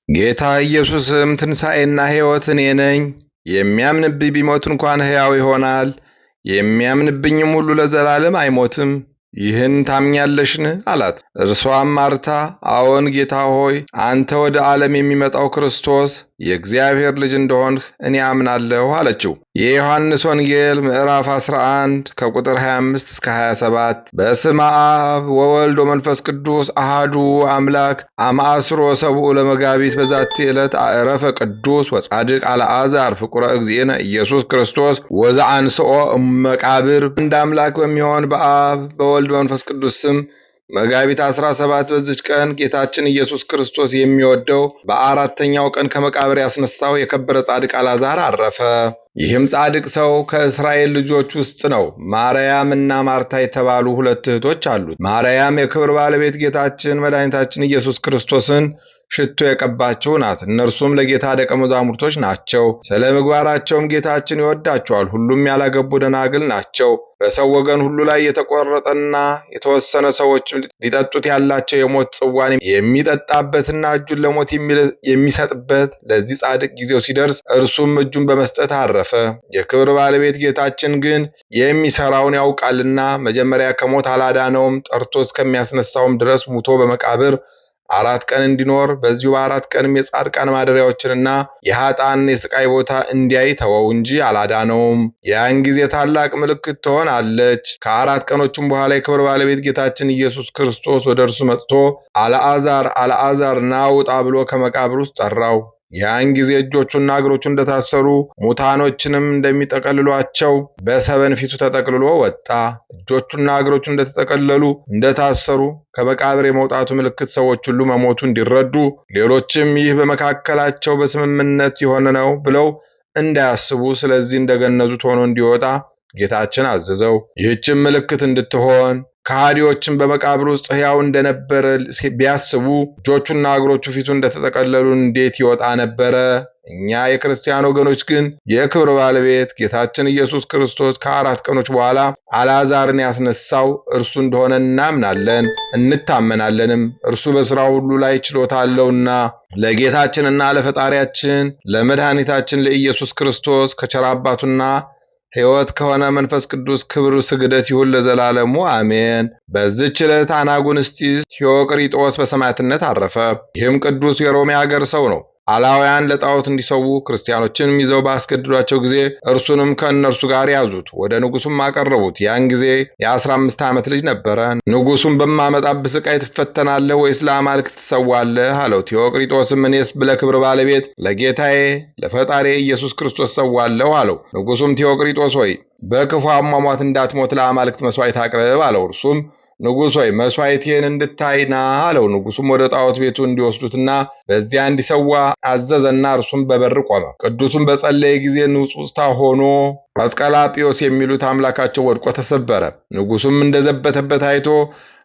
ጌታ ኢየሱስም ትንሣኤና ሕይወት እኔ ነኝ፣ የሚያምንብኝ ቢሞት እንኳን ሕያው ይሆናል፣ የሚያምንብኝም ሁሉ ለዘላለም አይሞትም። ይህን ታምኛለሽን? አላት። እርሷም ማርታ አዎን ጌታ ሆይ፣ አንተ ወደ ዓለም የሚመጣው ክርስቶስ የእግዚአብሔር ልጅ እንደሆንህ እኔ አምናለሁ አለችው። የዮሐንስ ወንጌል ምዕራፍ 11 ከቁጥር 25 እስከ 27። በስመ አብ ወወልድ ወመንፈስ ቅዱስ አሃዱ አምላክ አማስሮ ሰብኡ ለመጋቢት በዛቲ ዕለት አዕረፈ ቅዱስ ወጻድቅ አልዓዛር ፍቁረ እግዚእነ ኢየሱስ ክርስቶስ ወዘአንስኦ እመቃብር። አንድ አምላክ በሚሆን በአብ በወልድ በመንፈስ ቅዱስ ስም መጋቢት 17 በዚች ቀን ጌታችን ኢየሱስ ክርስቶስ የሚወደው በአራተኛው ቀን ከመቃብር ያስነሳው የከበረ ጻድቅ አልዓዛር አረፈ። ይህም ጻድቅ ሰው ከእስራኤል ልጆች ውስጥ ነው። ማርያም እና ማርታ የተባሉ ሁለት እህቶች አሉት። ማርያም የክብር ባለቤት ጌታችን መድኃኒታችን ኢየሱስ ክርስቶስን ሽቶ የቀባቸው ናት። እነርሱም ለጌታ ደቀ መዛሙርቶች ናቸው። ስለ ምግባራቸውም ጌታችን ይወዳቸዋል። ሁሉም ያላገቡ ደናግል ናቸው። በሰው ወገን ሁሉ ላይ የተቆረጠና የተወሰነ ሰዎችም ሊጠጡት ያላቸው የሞት ጽዋን የሚጠጣበትና እጁን ለሞት የሚሰጥበት ለዚህ ጻድቅ ጊዜው ሲደርስ እርሱም እጁን በመስጠት አረፈ። የክብር ባለቤት ጌታችን ግን የሚሰራውን ያውቃልና መጀመሪያ ከሞት አላዳነውም። ጠርቶ እስከሚያስነሳውም ድረስ ሙቶ በመቃብር 4 ቀን እንዲኖር በዚሁ በ4 ቀንም የጻድቃን ማደሪያዎችንና የኃጥአን የስቃይ ቦታ እንዲያይ ተወው እንጂ አላዳነውም። ያን ጊዜ ታላቅ ምልክት ትሆናለች። ከ4 ቀኖችም በኋላ የክብር ባለቤት ጌታችን ኢየሱስ ክርስቶስ ወደ እርሱ መጥቶ አልዓዛር አልዓዛር ና ውጣ ብሎ ከመቃብር ውስጥ ጠራው። ያን ጊዜ እጆቹና እግሮቹ እንደታሰሩ ሙታኖችንም እንደሚጠቀልሏቸው በሰበን ፊቱ ተጠቅልሎ ወጣ። እጆቹና እግሮቹ እንደተጠቀለሉ እንደታሰሩ ከመቃብር የመውጣቱ ምልክት ሰዎች ሁሉ መሞቱ እንዲረዱ፣ ሌሎችም ይህ በመካከላቸው በስምምነት የሆነ ነው ብለው እንዳያስቡ ስለዚህ እንደገነዙት ሆኖ እንዲወጣ ጌታችን አዘዘው። ይህችም ምልክት እንድትሆን ከሃዲዎችን በመቃብር ውስጥ ሕያው እንደነበረ ቢያስቡ እጆቹና እግሮቹ ፊቱ እንደተጠቀለሉ እንዴት ይወጣ ነበረ? እኛ የክርስቲያን ወገኖች ግን የክብር ባለቤት ጌታችን ኢየሱስ ክርስቶስ ከ4 ቀኖች በኋላ አልዓዛርን ያስነሳው እርሱ እንደሆነ እናምናለን እንታመናለንም። እርሱ በሥራው ሁሉ ላይ ችሎታ አለውና ለጌታችንና ለፈጣሪያችን ለመድኃኒታችን ለኢየሱስ ክርስቶስ ከቸር አባቱና ሕይወት ከሆነ መንፈስ ቅዱስ ክብር ስግደት ይሁን ለዘላለሙ አሜን። በዚህች ዕለት አናጉንስጢስ ቴዎቅሪጦስ በሰማዕትነት አረፈ። ይህም ቅዱስ የሮሜ ሀገር ሰው ነው። አላውያን ለጣዖት እንዲሰዉ ክርስቲያኖችንም ይዘው ባስገድዷቸው ጊዜ እርሱንም ከእነርሱ ጋር ያዙት፣ ወደ ንጉሡም አቀረቡት። ያን ጊዜ የ15 ዓመት ልጅ ነበረ። ንጉሡም በማመጣብህ ስቃይ ትፈተናለህ ወይስ ለአማልክት ትሰዋለህ አለው። ቴዎቅሪጦስም እኔስ ለክብር ባለቤት ለጌታዬ ለፈጣሪ ኢየሱስ ክርስቶስ ሰዋለሁ አለው። ንጉሡም ቴዎቅሪጦስ ሆይ በክፉ አሟሟት እንዳትሞት ለአማልክት መስዋዕት አቅርብ አለው። እርሱም ንጉሥ ሆይ መስዋዕቴን እንድታይና አለው። ንጉሡም ወደ ጣዖት ቤቱ እንዲወስዱትና በዚያ እንዲሰዋ አዘዘና እርሱም በበር ቆመ። ቅዱሱም በጸለየ ጊዜ ንጹሕታ ሆኖ አስቀላጵዮስ የሚሉት አምላካቸው ወድቆ ተሰበረ። ንጉሡም እንደዘበተበት አይቶ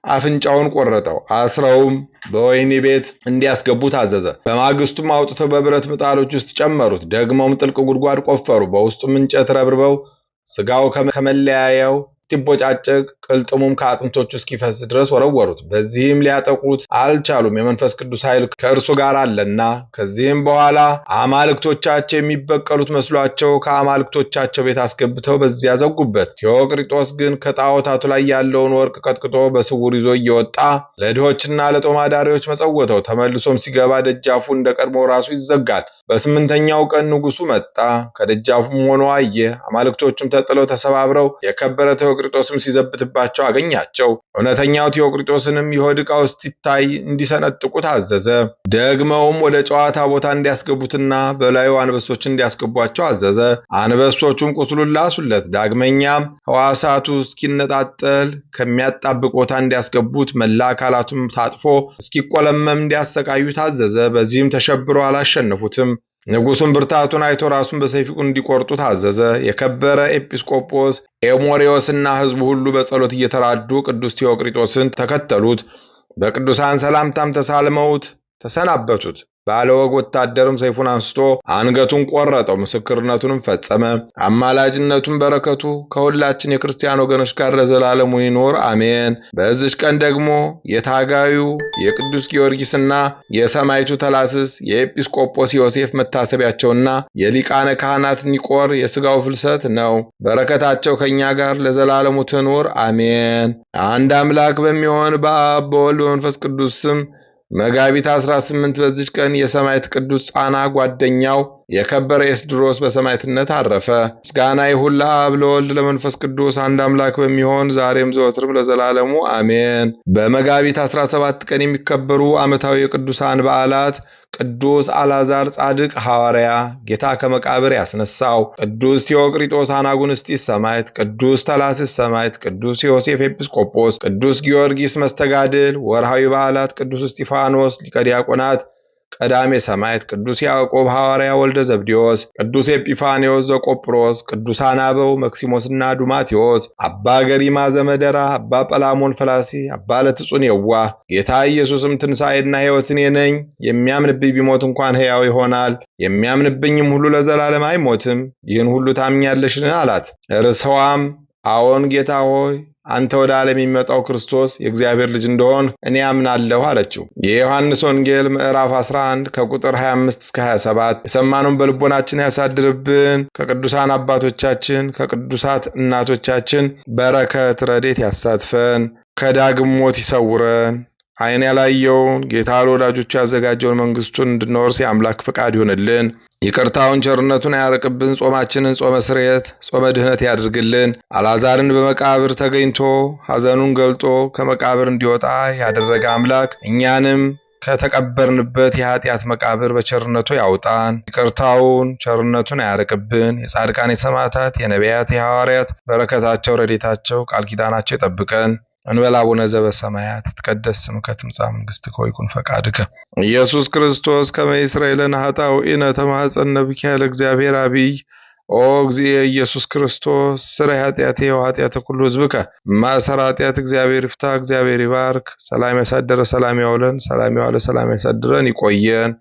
አፍንጫውን ቆረጠው። አስረውም በወህኒ ቤት እንዲያስገቡት አዘዘ። በማግስቱም አውጥተው በብረት ምጣዶች ውስጥ ጨመሩት። ደግመውም ጥልቅ ጉድጓድ ቆፈሩ። በውስጡም እንጨት ረብርበው ሥጋው ከመለያያው እስኪቦጫጨቅ ቅልጥሙም ከአጥንቶቹ እስኪፈስ ድረስ ወረወሩት። በዚህም ሊያጠቁት አልቻሉም፣ የመንፈስ ቅዱስ ኃይል ከእርሱ ጋር አለና። ከዚህም በኋላ አማልክቶቻቸው የሚበቀሉት መስሏቸው ከአማልክቶቻቸው ቤት አስገብተው በዚያ ዘጉበት። ቴዎቅሪጦስ ግን ከጣዖታቱ ላይ ያለውን ወርቅ ቀጥቅጦ በስውር ይዞ እየወጣ ለድሆችና ለጦም አዳሪዎች መጸወተው። ተመልሶም ሲገባ ደጃፉ እንደ ቀድሞ ራሱ ይዘጋል። በ8ኛው ቀን ንጉሡ መጣ። ከደጃፉም ሆኖ አየ። አማልክቶቹም ተጥለው ተሰባብረው የከበረ ቴዎቅሪጦስም ሲዘብትባቸው አገኛቸው። እውነተኛው ቴዎቅሪጦስንም የሆድ ዕቃው ሲታይ እንዲሰነጥቁት አዘዘ። ደግመውም ወደ ጨዋታ ቦታ እንዲያስገቡትና በላዩ አንበሶችን እንዲያስገቧቸው አዘዘ። አንበሶቹም ቁስሉን ላሱለት። ዳግመኛም ሕዋሳቱ እስኪነጣጠል ከሚያጣብቅ ቦታ እንዲያስገቡት፣ መላ አካላቱም ታጥፎ እስኪቆለመም እንዲያሰቃዩት አዘዘ። በዚህም ተሸብረው አላሸነፉትም። ንጉሡም ብርታቱን አይቶ ራሱን በሰይፍ እንዲቆርጡ ታዘዘ። የከበረ ኤጲስቆጶስ ኤሞሪዮስና ሕዝቡ ሁሉ በጸሎት እየተራዱ ቅዱስ ቴዎቅሪጦስን ተከተሉት። በቅዱሳን ሰላምታም ተሳልመውት ተሰናበቱት። ባለወግ ወታደርም ሰይፉን አንስቶ አንገቱን ቆረጠው፣ ምስክርነቱንም ፈጸመ። አማላጅነቱን በረከቱ ከሁላችን የክርስቲያን ወገኖች ጋር ለዘላለሙ ይኖር አሜን። በዚች ቀን ደግሞ የታጋዩ የቅዱስ ጊዮርጊስና የሰማዕቱ ተላስስ የኤጲስቆጶስ ዮሴፍ መታሰቢያቸውና የሊቃነ ካህናት ኒቆር የሥጋው ፍልሰት ነው። በረከታቸው ከእኛ ጋር ለዘላለሙ ትኑር አሜን። አንድ አምላክ በሚሆን በአብ በወልድ በመንፈስ ቅዱስ ስም መጋቢት 18 በዚች ቀን የሰማዕት ቅዱስ ጻና ጓደኛው የከበረ ኤስድሮስ በሰማዕትነት አረፈ። ምስጋና ይሁን ለአብ ለወልድ ለመንፈስ ቅዱስ አንድ አምላክ በሚሆን ዛሬም ዘወትርም ለዘላለሙ አሜን። በመጋቢት 17 ቀን የሚከበሩ ዓመታዊ የቅዱሳን በዓላት ቅዱስ አልዓዛር ጻድቅ ሐዋርያ ጌታ ከመቃብር ያስነሳው፣ ቅዱስ ቴዎቅሪጦስ አናጉንስጢስ ሰማዕት፣ ቅዱስ ተላስስ ሰማዕት፣ ቅዱስ ዮሴፍ ኤጲስቆጶስ፣ ቅዱስ ጊዮርጊስ መስተጋድል። ወርሃዊ በዓላት ቅዱስ እስጢፋኖስ ሊቀ ዲያቆናት ቀዳሜ ሰማዕት፣ ቅዱስ ያዕቆብ ሐዋርያ ወልደ ዘብዴዎስ፣ ቅዱስ ኤጲፋንዮስ ዘቆጵሮስ፣ ቅዱሳን አበው መክሲሞስና ዱማቴዎስ፣ አባ ገሪማ ዘመደራ፣ አባ ጰላሞን ፈላሲ፣ አባ ለትጹን የዋህ። ጌታ ኢየሱስም ትንሣኤና ሕይወት እኔ ነኝ፣ የሚያምንብኝ ቢሞት እንኳን ሕያው ይሆናል፣ የሚያምንብኝም ሁሉ ለዘላለም አይሞትም። ይህን ሁሉ ታምኛለሽን? አላት። እርስዋም አዎን ጌታ ሆይ አንተ ወደ ዓለም የሚመጣው ክርስቶስ የእግዚአብሔር ልጅ እንደሆን እኔ አምናለሁ አለችው። የዮሐንስ ወንጌል ምዕራፍ 11 ከቁጥር 25 እስከ 27። የሰማነውን በልቦናችን ያሳድርብን። ከቅዱሳን አባቶቻችን ከቅዱሳት እናቶቻችን በረከት ረድኤት ያሳትፈን። ከዳግም ሞት ይሰውረን። ዓይን ያላየውን ጌታ ለወዳጆቹ ያዘጋጀውን መንግሥቱን እንድንወርስ የአምላክ ፈቃድ ይሆንልን። ይቅርታውን ቸርነቱን ያርቅብን። ጾማችንን ጾመ ስርየት ጾመ ድህነት ያድርግልን። አልዓዛርን በመቃብር ተገኝቶ ሐዘኑን ገልጦ ከመቃብር እንዲወጣ ያደረገ አምላክ እኛንም ከተቀበርንበት የኃጢአት መቃብር በቸርነቱ ያውጣን። ይቅርታውን ቸርነቱን ያርቅብን። የጻድቃን የሰማዕታት የነቢያት የሐዋርያት በረከታቸው ረድኤታቸው ቃል ኪዳናቸው ይጠብቀን። እንበል አቡነ ዘበሰማያት ይትቀደስ ስምከ ትምጻእ መንግሥትከ ወይኩን ፈቃድከ ኢየሱስ ክርስቶስ ከመ ይስረይ ለነ ኃጣውኢነ ተማኅፀነ ብከ ለእግዚአብሔር አብይ ኦ እግዚእ ኢየሱስ ክርስቶስ ስረይ ኃጢአቴ ወኃጢአተ ኩሉ ሕዝብከ ማእሰረ ኃጢአት እግዚአብሔር ይፍታ። እግዚአብሔር ይባርክ። ሰላም ያሳደረ ሰላም ያውለን። ሰላም ያዋለ ሰላም ያሳድረን። ይቆየን።